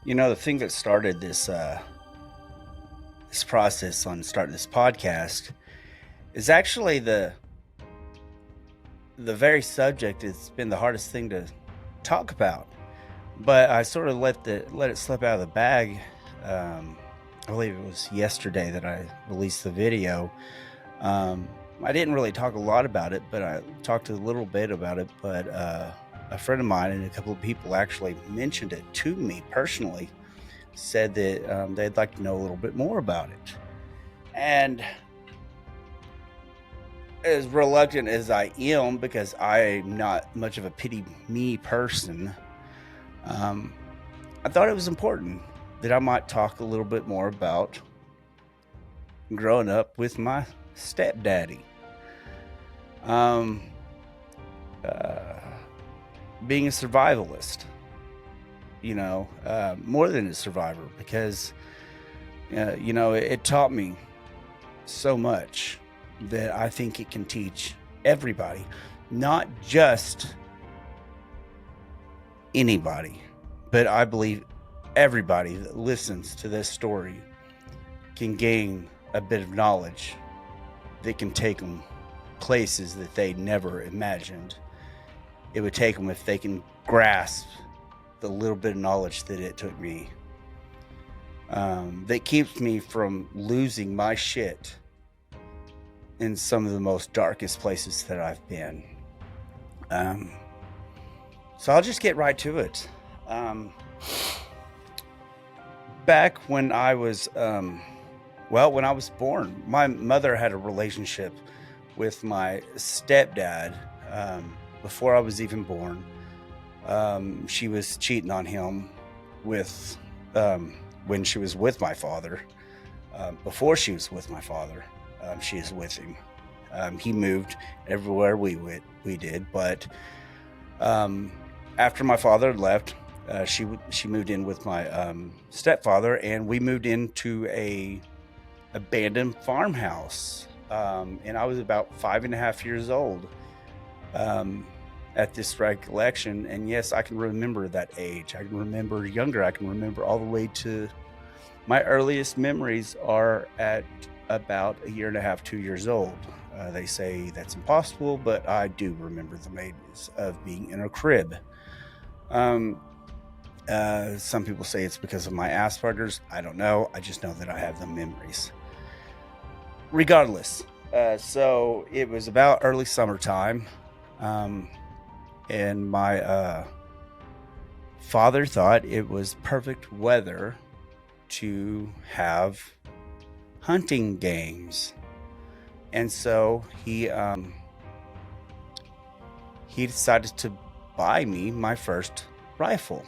The thing that started this process on starting this podcast is actually the very subject. It's been the hardest thing to talk about, but I sort of let it slip out of the bag. I believe it was yesterday that I released the video. I didn't really talk a lot about it, but I talked a little bit about it. But a friend of mine and a couple of people actually mentioned it to me personally, said that they'd like to know a little bit more about it. And as reluctant as I am, because I'm not much of a pity me person, I thought it was important that I might talk a little bit more about growing up with my stepdaddy. Being a survivalist, more than a survivor, because, it taught me so much that I think it can teach everybody, not just anybody, but I believe everybody that listens to this story can gain a bit of knowledge that can take them places that they never imagined it would take them if they can grasp the little bit of knowledge that it took me. That keeps me from losing my shit in some of the most darkest places that I've been. So I'll just get right to it. Back when I was, when I was born, my mother had a relationship with my stepdad before I was even born. She was cheating on him with when she was with my father. Before she was with my father, she is with him. He moved everywhere we did, but after my father left, she moved in with my stepfather, and we moved into a abandoned farmhouse. And I was about 5.5 years old at this recollection. And yes, I can remember that age. I can remember younger. I can remember all the way to my earliest memories are at about 1.5 years, 2 years old. They say that's impossible, but I do remember the memories of being in a crib. Some people say it's because of my Asperger's. I don't know. I just know that I have the memories. Regardless, so it was about early summertime, and my father thought it was perfect weather to have hunting games, and so he decided to buy me my first rifle.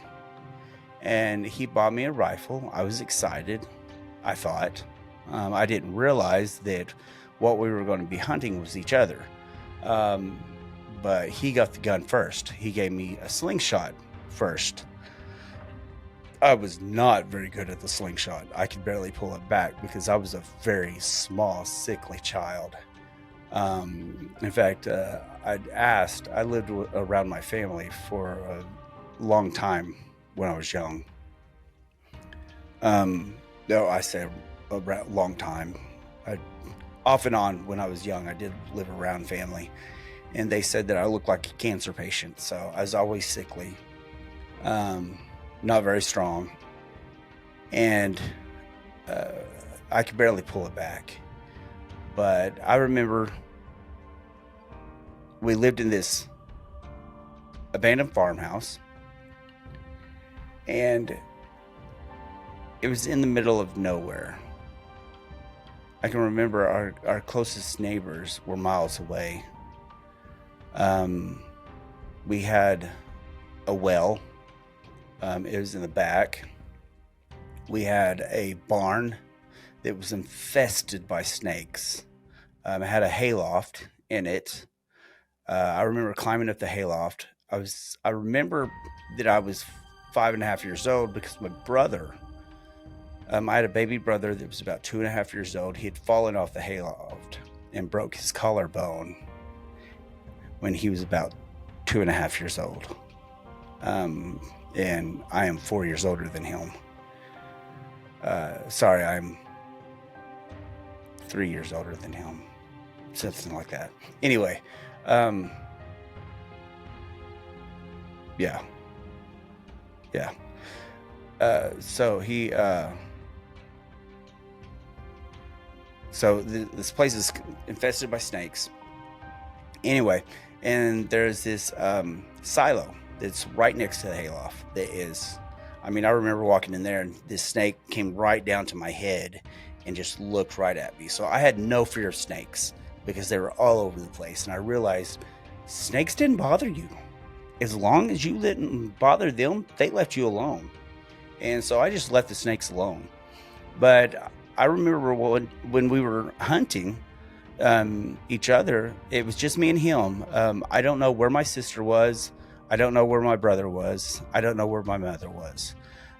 And he bought me a rifle. I was excited, I thought. I didn't realize that what we were going to be hunting was each other. But he got the gun first. He gave me a slingshot first. I was not very good at the slingshot. I could barely pull it back because I was a very small, sickly child. In fact, I lived around my family for a long time when I was young. No, I say a long time. Off and on when I was young, I did live around family, and they said that I looked like a cancer patient. So I was always sickly, not very strong, and I could barely pull it back. But I remember we lived in this abandoned farmhouse, and it was in the middle of nowhere. I can remember our closest neighbors were miles away. We had a well. It was in the back. We had a barn that was infested by snakes. It had a hayloft in it. I remember climbing up the hayloft. I remember that I was 5.5 years old because my brother, I had a baby brother that was about 2.5 years old. He had fallen off the hayloft and broke his collarbone when he was about 2.5 years old. And I am 4 years older than him. Sorry, I'm 3 years older than him. Something like that. Anyway, yeah. Yeah. So he, this place is infested by snakes. Anyway, and there's this silo that's right next to the hayloft that is, I mean, I remember walking in there and this snake came right down to my head and just looked right at me. So I had no fear of snakes because they were all over the place. And I realized snakes didn't bother you. As long as you didn't bother them, they left you alone. And so I just left the snakes alone. But I remember when we were hunting each other, it was just me and him. I don't know where my sister was. I don't know where my brother was. I don't know where my mother was.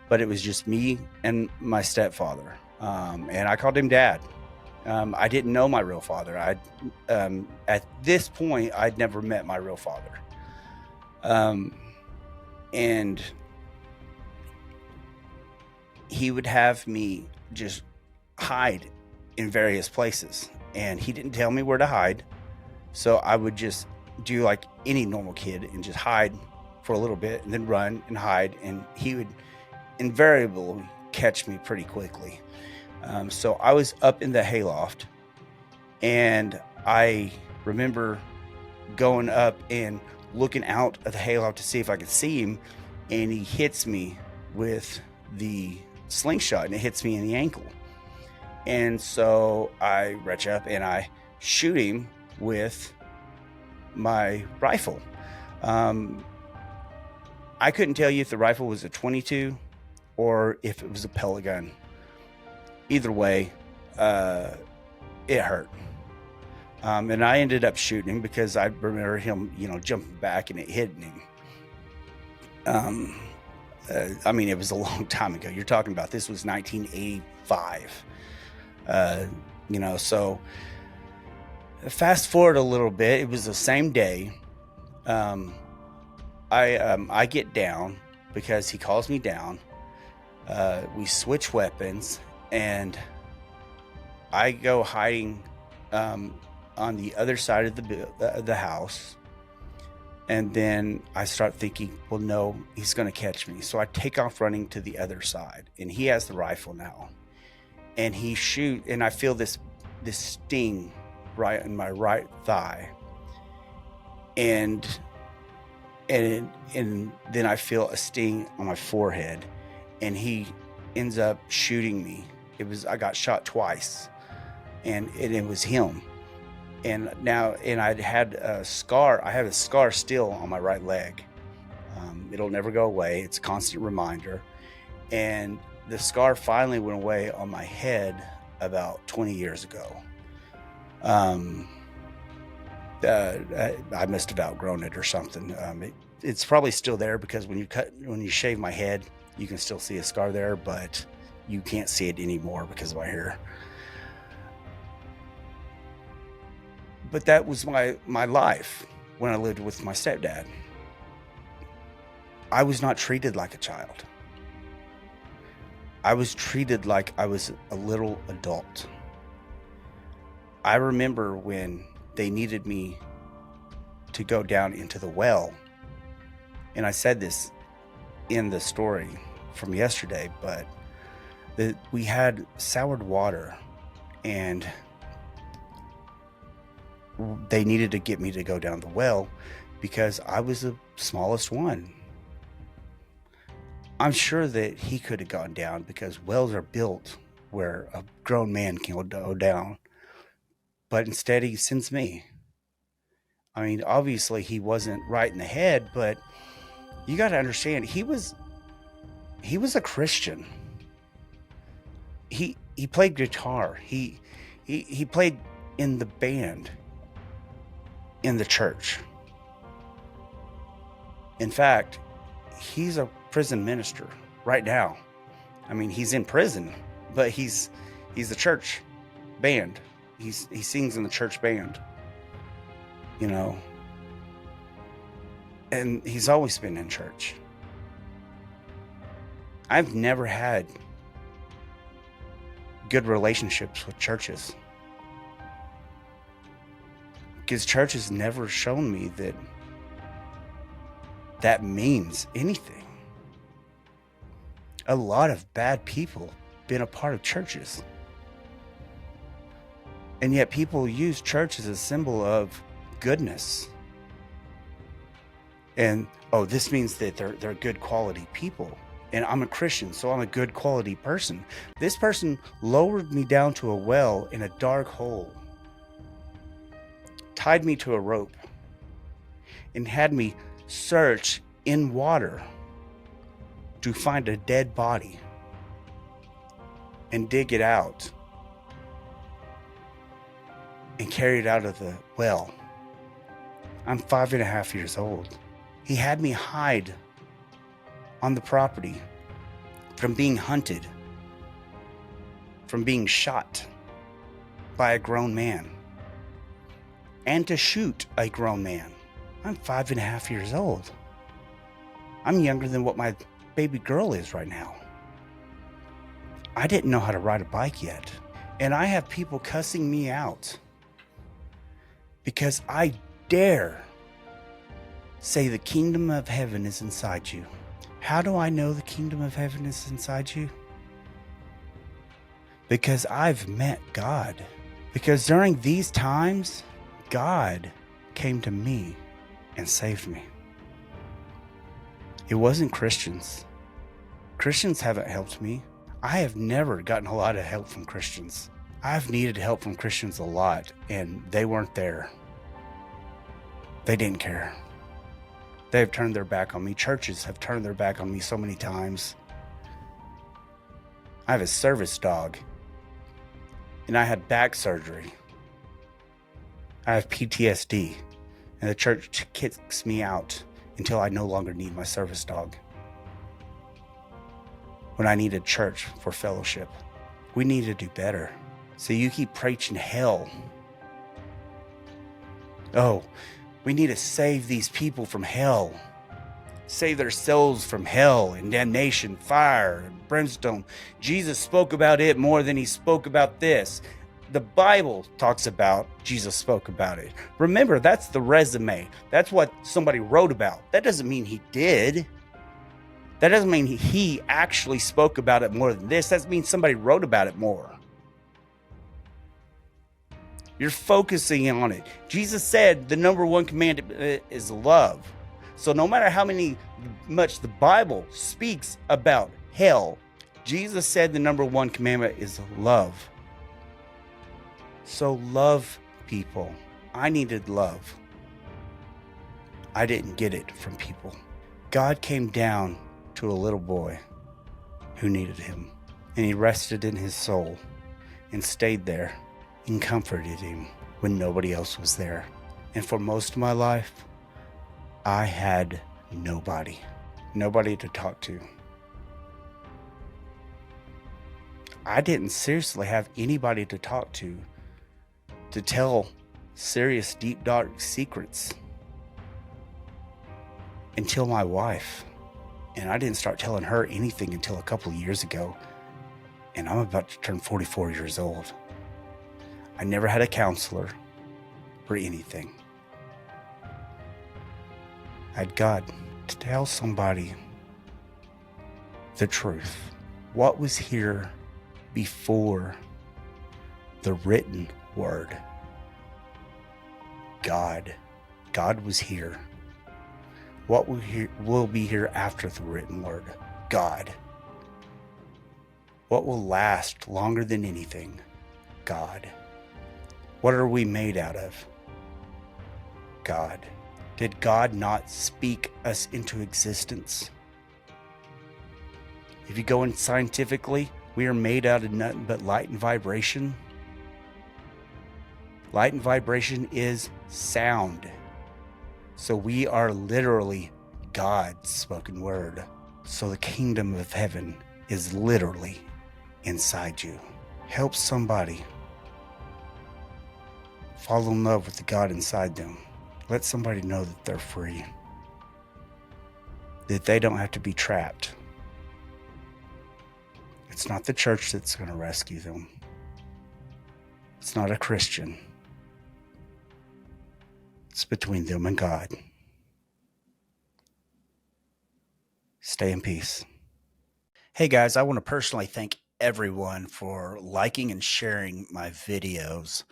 But it was just me and my stepfather. And I called him Dad. I didn't know my real father. At this point, I'd never met my real father. And he would have me just hide in various places. And he didn't tell me where to hide. So I would just do like any normal kid and just hide for a little bit and then run and hide. And he would invariably catch me pretty quickly. So I was up in the hayloft and I remember going up and looking out of the hayloft to see if I could see him. And he hits me with the slingshot and it hits me in the ankle. And so I reach up and I shoot him with my rifle. I couldn't tell you if the rifle was a 22 or if it was a pellet gun. Either way, it hurt. And I ended up shooting him because I remember him, jumping back and it hitting him. I mean, it was a long time ago. You're talking about this was 1985. So fast forward a little bit. It was the same day. I get down because he calls me down. We switch weapons and I go hiding on the other side of the house. And then I start thinking, well, no, he's going to catch me. So I take off running to the other side and he has the rifle now. And he shoots, and I feel this sting right in my right thigh, and then I feel a sting on my forehead, and he ends up shooting me. I got shot twice, and it was him. And I'd had a scar. I have a scar still on my right leg. It'll never go away. It's a constant reminder, and the scar finally went away on my head about 20 years ago. I must have outgrown it or something. It's probably still there because when you shave my head, you can still see a scar there, but you can't see it anymore because of my hair. But that was my life when I lived with my stepdad. I was not treated like a child. I was treated like I was a little adult. I remember when they needed me to go down into the well, and I said this in the story from yesterday, but we had soured water, and they needed to get me to go down the well because I was the smallest one. I'm sure that he could have gone down because wells are built where a grown man can go down. But instead he sends me. I mean, obviously he wasn't right in the head, but you got to understand, he was a Christian. He played guitar. He played in the band in the church. In fact, he's a prison minister right now. I mean, he's in prison, but he's the church band. He sings in the church band, and he's always been in church. I've never had good relationships with churches. Because church has never shown me that that means anything. A lot of bad people been a part of churches. And yet people use church as a symbol of goodness. And, oh, this means that they're good quality people. And I'm a Christian, so I'm a good quality person. This person lowered me down to a well in a dark hole, tied me to a rope, and had me search in water to find a dead body and dig it out and carry it out of the well. I'm 5.5 years old. He had me hide on the property from being hunted, from being shot by a grown man, and to shoot a grown man. I'm 5.5 years old. I'm younger than what my baby girl is right now. I didn't know how to ride a bike yet. And I have people cussing me out because I dare say the kingdom of heaven is inside you. How do I know the kingdom of heaven is inside you? Because I've met God. Because during these times, God came to me and saved me. It wasn't Christians. Christians haven't helped me. I have never gotten a lot of help from Christians. I've needed help from Christians a lot, and they weren't there. They didn't care. They've turned their back on me. Churches have turned their back on me so many times. I have a service dog, and I had back surgery. I have PTSD, and the church kicks me out until I no longer need my service dog. When I needed church for fellowship, we need to do better. So you keep preaching hell. Oh, we need to save these people from hell. Save their souls from hell and damnation, fire, and brimstone. Jesus spoke about it more than he spoke about this. The Bible talks about Jesus spoke about it. Remember, that's the resume. That's what somebody wrote about. That doesn't mean he did. That doesn't mean he actually spoke about it more than this. That means somebody wrote about it more. You're focusing on it. Jesus said the number one commandment is love. So no matter how much the Bible speaks about hell, Jesus said the number one commandment is love. So love people. I needed love. I didn't get it from people. God came down to a little boy who needed him, and he rested in his soul and stayed there and comforted him when nobody else was there. And for most of my life, I had nobody to talk to. I didn't seriously have anybody to talk to tell serious, deep, dark secrets until my wife. And I didn't start telling her anything until a couple of years ago. And I'm about to turn 44 years old. I never had a counselor or anything. I had God to tell somebody the truth. What was here before the written word? God. God was here. What will be here after the written word? God. What will last longer than anything? God. What are we made out of? God. Did God not speak us into existence? If you go in scientifically, we are made out of nothing but light and vibration. Light and vibration is sound. So we are literally God's spoken word. So the kingdom of heaven is literally inside you. Help somebody fall in love with the God inside them. Let somebody know that they're free. That they don't have to be trapped. It's not the church that's going to rescue them. It's not a Christian. It's between them and God. Stay in peace. Hey guys, I want to personally thank everyone for liking and sharing my videos.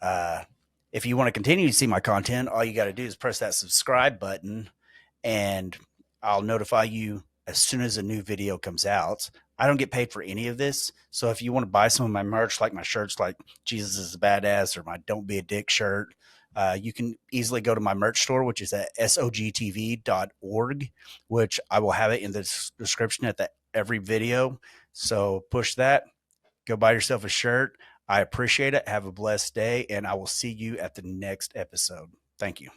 Uh, if you want to continue to see my content, all you got to do is press that subscribe button and I'll notify you as soon as a new video comes out. I don't get paid for any of this. So if you want to buy some of my merch, like my shirts, like Jesus is a Badass or my Don't Be a Dick shirt, you can easily go to my merch store, which is at sogtv.org, which I will have it in the description at every video. So push that, go buy yourself a shirt. I appreciate it. Have a blessed day, and I will see you at the next episode. Thank you.